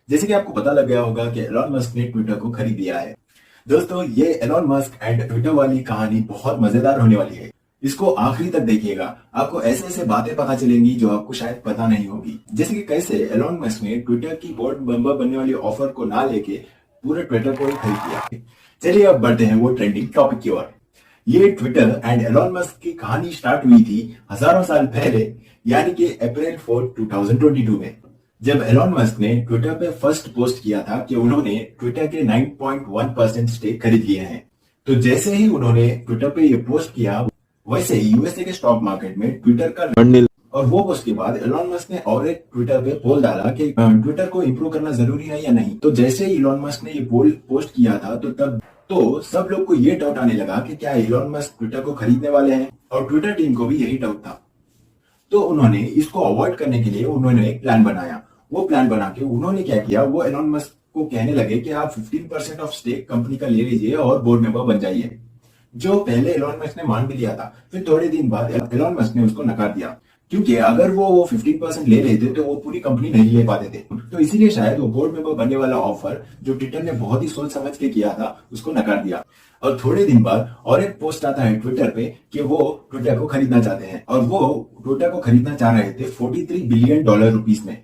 जैसे कि आपको पता लग गया होगा कि एलॉन मस्क ने ट्विटर को खरीद लिया है। दोस्तों, ये एलॉन मस्क एंड ट्विटर वाली कहानी बहुत मजेदार होने वाली है। इसको आखिरी तक देखिएगा, आपको ऐसे ऐसे बातें पता चलेंगी जो आपको शायद पता नहीं होगी। जैसे कि कैसे एलॉन मस्क ने ट्विटर की बोर्ड मेंबर बनने वाली ऑफर को ना लेके पूरे ट्विटर को ही खरीद लिया। चलिए अब बढ़ते हैं वो ट्रेंडिंग टॉपिक की ओर। ये ट्विटर एंड एलॉन मस्क की कहानी स्टार्ट हुई थी हजारों साल पहले, यानी कि अप्रैल 4 2022 में, जब एलॉन मस्क ने ट्विटर पे फर्स्ट पोस्ट किया था कि उन्होंने ट्विटर के 9.1% स्टेक खरीद लिए हैं। तो जैसे ही उन्होंने ट्विटर पे ये पोस्ट किया, वैसे ही यूएसए के स्टॉक मार्केट में ट्विटर का बढ़ने, और वो पोस्ट के बाद एलॉन मस्क ने और एक ट्विटर पे पोल डाला कि ट्विटर को इंप्रूव करना जरूरी है या नहीं। तो जैसे ही एलॉन मस्क ने ये पोल पोस्ट किया था, तो सब लोग को ये डाउट आने लगा कि क्या एलॉन मस्क ट्विटर को खरीदने वाले हैं, और ट्विटर टीम को भी यही डाउट था। तो उन्होंने इसको अवॉइड करने के लिए उन्होंने एक प्लान बनाया। वो प्लान बना के उन्होंने क्या किया, वो एलॉन मस्क को कहने लगे कि आप 15% ऑफ स्टेक कंपनी का ले लीजिए और बोर्ड मेंबर बन जाइए, जो पहले एलॉन मस्क ने मान भी लिया था। फिर थोड़े दिन बाद एलॉन मस्क ने उसको नकार दिया, क्योंकि अगर वो 15% ले लेते तो वो पूरी कंपनी नहीं ले पाते थे। तो इसीलिए शायद वो बोर्ड मेंबर बनने वाला ऑफर जो ट्विटर ने बहुत ही सोच समझ के किया था, उसको नकार दिया। और थोड़े दिन बाद और एक पोस्ट आता है ट्विटर पे कि वो ट्विटर को खरीदना चाहते हैं, और वो ट्विटर को खरीदना चाह रहे थे $43 बिलियन रुपीस में।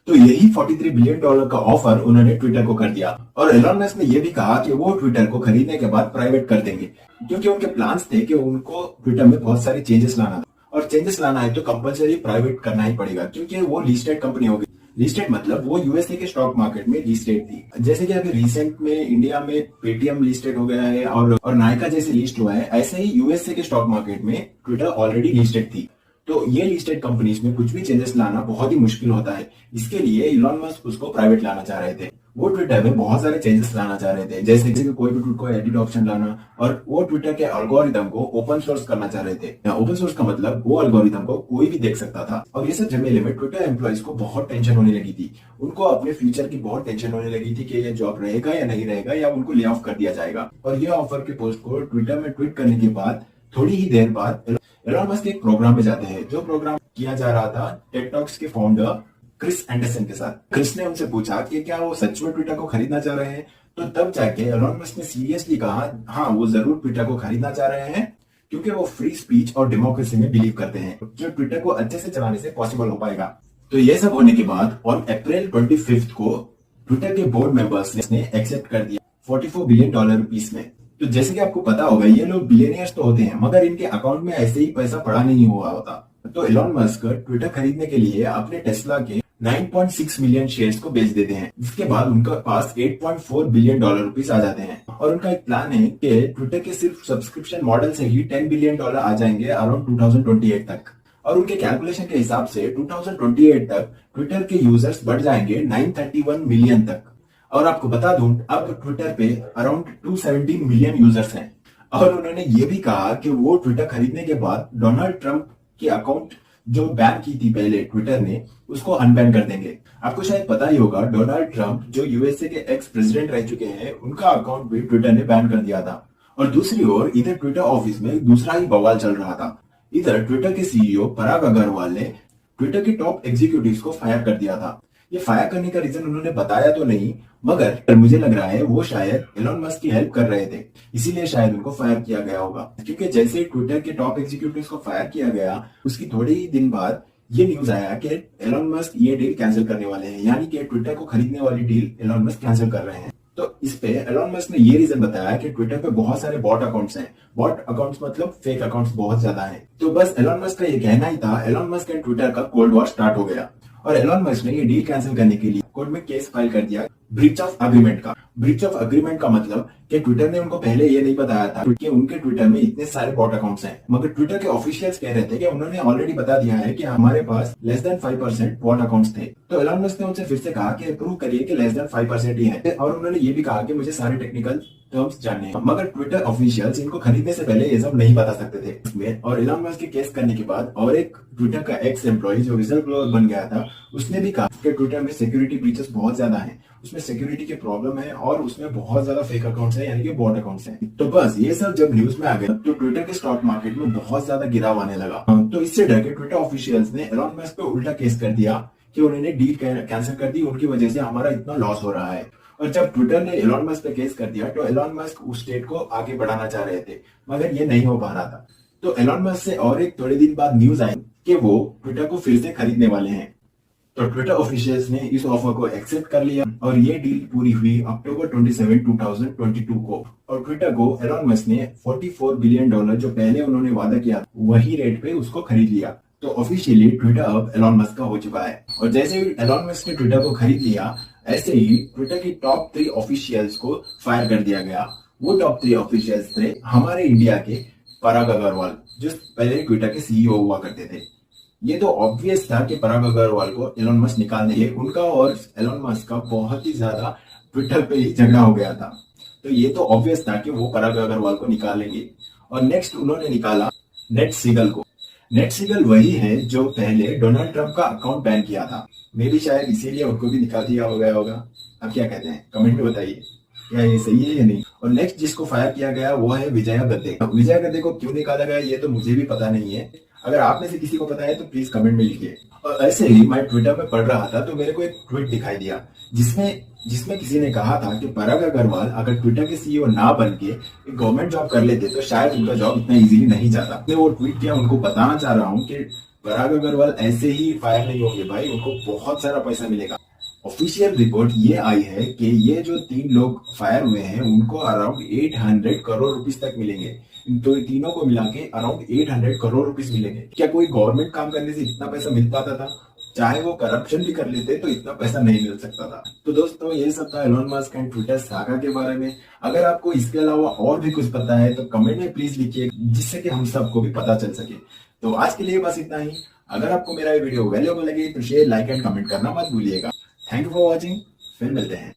तो यही $43 बिलियन का ऑफर उन्होंने ट्विटर को कर दिया। और एलॉन मस्क ने यह भी कहा कि वो ट्विटर को खरीदने के बाद प्राइवेट कर देंगे, क्योंकि उनके प्लान्स थे कि उनको ट्विटर में बहुत सारे चेंजेस लाना था, और चेंजेस लाना है तो कंपलसरी प्राइवेट करना ही पड़ेगा, क्योंकि वो लिस्टेड कंपनी होगी। लिस्टेड मतलब वो यूएसए के स्टॉक मार्केट में लिस्टेड थी। जैसे कि अभी रिसेंट में इंडिया में पेटीएम लिस्टेड हो गया है और नायका जैसे लिस्ट हुआ है, ऐसे ही यूएसए के स्टॉक मार्केट में ट्विटर ऑलरेडी लिस्टेड थी। तो ये लिस्टेड कंपनीज में कुछ भी चेंजेस लाना बहुत ही मुश्किल होता है। इसके लिए इलॉन मस्क उसको प्राइवेट लाना चाह रहे थे। वो ट्विटर में बहुत सारे चेंजेस लाना चाह रहे थे, जैसे कि कोई भी ट्वीट को एडिट ऑप्शन लाना, और वो ट्विटर के एल्गोरिदम को ओपन सोर्स करना चाह रहे थे। ओपन सोर्स का मतलब वो एल्गोरिदम को कोई भी देख सकता था। और ये सब झमेले में ट्विटर एम्प्लॉइज को बहुत टेंशन होने लगी थी। उनको अपने फ्यूचर की बहुत टेंशन होने लगी थी कि ये जॉब रहेगा या नहीं रहेगा, या उनको ले ऑफ कर दिया जाएगा। और ये ऑफर के पोस्ट को ट्विटर में ट्वीट करने के बाद थोड़ी ही देर बाद एलॉन मस्क एक प्रोग्राम में जाते हैं, जो प्रोग्राम किया जा रहा था टेड टॉक्स के फाउंडर क्रिस एंडरसन के साथ। क्रिस ने उनसे पूछा कि क्या वो सच में ट्विटर को खरीदना चाह रहे हैं। तो तब जाके एलॉन मस्क ने सीरियसली कहा, हाँ वो जरूर ट्विटर को खरीदना चाह रहे हैं, क्योंकि वो फ्री स्पीच और डेमोक्रेसी में बिलीव करते हैं, जो ट्विटर को अच्छे से चलाने से पॉसिबल हो पाएगा। तो ये सब होने के बाद ऑन अप्रैल 25 को ट्विटर के बोर्ड मेंबर्स ने एक्सेप्ट कर दिया $44 बिलियन रुपीस में। तो जैसे कि आपको पता होगा, ये लोग बिलियनियर्स तो होते हैं, मगर इनके अकाउंट में ऐसे ही पैसा पड़ा नहीं हुआ होता। तो एलॉन मस्क ट्विटर खरीदने के लिए अपने टेस्ला के 9.6 मिलियन शेयर्स को बेच देते हैं, जिसके बाद उनके पास $8.4 बिलियन रुपीस आ जाते हैं। और उनका एक प्लान है कि ट्विटर के सिर्फ सब्सक्रिप्शन मॉडल से ही $10 बिलियन आ जाएंगे अराउंड 2028 तक। और उनके कैलकुलेशन के हिसाब से 2028 तक ट्विटर के यूजर्स बढ़ जाएंगे 931 मिलियन तक। और आपको बता दूं, अब ट्विटर पे अराउंड 217 मिलियन यूजर्स हैं। और उन्होंने ये भी कहा कि वो ट्विटर खरीदने के बाद डोनाल्ड ट्रंप के अकाउंट जो बैन की थी पहले ट्विटर ने, उसको अनबैन कर देंगे। आपको शायद पता ही होगा, डोनाल्ड ट्रंप जो यूएसए के एक्स प्रेसिडेंट रह चुके हैं, उनका अकाउंट भी ट्विटर ने बैन कर दिया था। और दूसरी ओर इधर ट्विटर ऑफिस में दूसरा ही बवाल चल रहा था। इधर ट्विटर के सीईओ पराग अग्रवाल ने ट्विटर के टॉप एग्जीक्यूटिव्स को फायर कर दिया था। ये फायर करने का रीजन उन्होंने बताया तो नहीं, मगर मुझे लग रहा है वो शायद एलॉन मस्क की हेल्प कर रहे थे, इसीलिए शायद उनको फायर किया गया होगा। क्योंकि जैसे ही ट्विटर के टॉप एग्जीक्यूटिव्स को फायर किया गया, उसकी थोड़े ही दिन बाद ये न्यूज आया कि एलॉन मस्क ये डील कैंसिल करने वाले हैं, यानी कि ट्विटर को खरीदने वाली डील एलॉन मस्क कैंसिल कर रहे हैं। तो इस पे एलॉन मस्क ने ये रीजन बताया कि ट्विटर पे बहुत सारे बॉट अकाउंट्स हैं। बॉट अकाउंट्स मतलब फेक अकाउंट्स बहुत ज्यादा हैं। तो बस एलॉन मस्क का ये कहना ही था, एलॉन मस्क एंड ट्विटर का कोल्ड वॉर स्टार्ट हो गया। और एलॉन मस्क ने ये डील कैंसिल करने के लिए कोर्ट में केस फाइल कर दिया ब्रीच ऑफ अग्रीमेंट का। ब्रीच ऑफ अग्रीमेंट का मतलब कि ट्विटर ने उनको पहले ये नहीं बताया था कि उनके ट्विटर में इतने सारे बॉट अकाउंट्स हैं, मगर ट्विटर के ऑफिशियल्स कह रहे थे कि उन्होंने ऑलरेडी बता दिया है कि हमारे पास लेस देन 5% बॉट अकाउंट्स थे। तो एलॉन मस्क ने उनसे फिर से कहा कि प्रूव करिए कि लेस देन 5% ही है, और उन्होंने ये भी कहा कि मुझे सारे टेक्निकल टर्म्स जानने हैं। मगर ट्विटर ऑफिशियल्स इनको खरीदने से पहले ये सब नहीं बता सकते थे इसमें। और एलॉन मस्क के केस करने के बाद और एक ट्विटर का एक्स एम्प्लॉय जो विजल ब्लोअर बन गया था, उसने भी कहा कि ट्विटर में सिक्योरिटी ब्रीचेस बहुत ज्यादा हैं, उसमें सिक्योरिटी की प्रॉब्लम है, और उसमें बहुत ज्यादा फेक अकाउंट्स हैं, यानी कि बॉट अकाउंट्स हैं। तो बस ये सब जब न्यूज में आ गया, तो ट्विटर के स्टॉक मार्केट में बहुत ज्यादा गिराव आने लगा। तो इससे डर के ट्विटर ऑफिशियल्स ने एलॉन मस्क पे उल्टा केस कर दिया कि उन्होंने डील कैंसिल कर दी, उनकी वजह से हमारा इतना लॉस हो रहा है। और जब ट्विटर ने एलॉन मस्क पे केस कर दिया तो एलॉन मस्क उस स्टेट को आगे बढ़ाना चाह रहे थे, मगर ये नहीं हो पा रहा था। तो एलॉन मस्क से और एक थोड़े दिन बाद न्यूज आई कि वो ट्विटर को फिर से खरीदने वाले हैं। तो ट्विटर ऑफिशियल्स ने इस ऑफर को एक्सेप्ट कर लिया और ये डील पूरी हुई अक्टूबर 27, 2022 को। और ट्विटर को एलॉन मस्क ने $44 बिलियन जो पहले उन्होंने वादा किया वही रेट पे उसको खरीद लिया। तो ऑफिशियली ट्विटर अब एलॉन मस्क का हो चुका है। और जैसे ही एलॉन मस्क ने ट्विटर को खरीद लिया, ऐसे ही ट्विटर की टॉप 3 ऑफिशियल्स को फायर कर दिया गया। वो टॉप 3 ऑफिशियल्स थे हमारे इंडिया के पराग अग्रवाल, जो पहले ट्विटर के सीईओ हुआ करते थे। ये तो ऑब्वियस था कि पराग अग्रवाल को एलॉन मस्क निकाल देंगे। उनका और एलॉन मस्क का बहुत ही ज्यादा ट्विटर पे झगड़ा हो गया था, तो ये तो ऑब्वियस था कि वो पराग अग्रवाल को निकालेंगे। और नेक्स्ट उन्होंने निकाला नेट सीगल को। नेट सीगल वही है जो पहले डोनाल्ड ट्रंप का अकाउंट बैन किया था, मे भी शायद इसीलिए उनको भी निकाल दिया हो गया होगा। अब क्या कहते हैं, कमेंट में बताइए क्या ये सही है या नहीं। और नेक्स्ट जिसको फायर किया गया वो है विजया गद्दे। विजया गद्दे को क्यों निकाला गया ये तो मुझे भी पता नहीं है। अगर आप में से किसी को पता है तो प्लीज कमेंट में लिखिए। और ऐसे ही मैं ट्विटर में पढ़ रहा था तो मेरे को एक ट्वीट दिखाई दिया जिसमें किसी ने कहा था कि पराग अग्रवाल अगर ट्विटर के सीईओ ना बन के गवर्नमेंट जॉब कर लेते तो शायद उनका जॉब इतना इजीली नहीं जाता। मैं वो ट्वीट किया, उनको बताना चाह रहा हूँ कि पराग अग्रवाल ऐसे ही फायर नहीं होंगे भाई, उनको बहुत सारा पैसा मिलेगा। ऑफिशियल रिपोर्ट ये आई है कि ये जो 3 लोग फायर हुए हैं उनको अराउंड 800 करोड़ रुपीस तक मिलेंगे। तो तीनों को मिला के अराउंड 800 करोड़ रुपीस मिलेंगे। क्या कोई गवर्नमेंट काम करने से इतना पैसा मिल पाता था? चाहे वो करप्शन भी कर लेते तो इतना पैसा नहीं मिल सकता था। तो दोस्तों ये सब था Elon Musk and Twitter saga के बारे में। अगर आपको इसके अलावा और भी कुछ पता है तो कमेंट में प्लीज लिखिए, जिससे कि हम सबको भी पता चल सके। तो आज के लिए बस इतना ही। अगर आपको मेरा ये वीडियो वैल्यूएबल लगे तो शेयर, लाइक एंड कमेंट करना मत भूलिएगा। थैंक यू फॉर वॉचिंग, फिर मिलते हैं।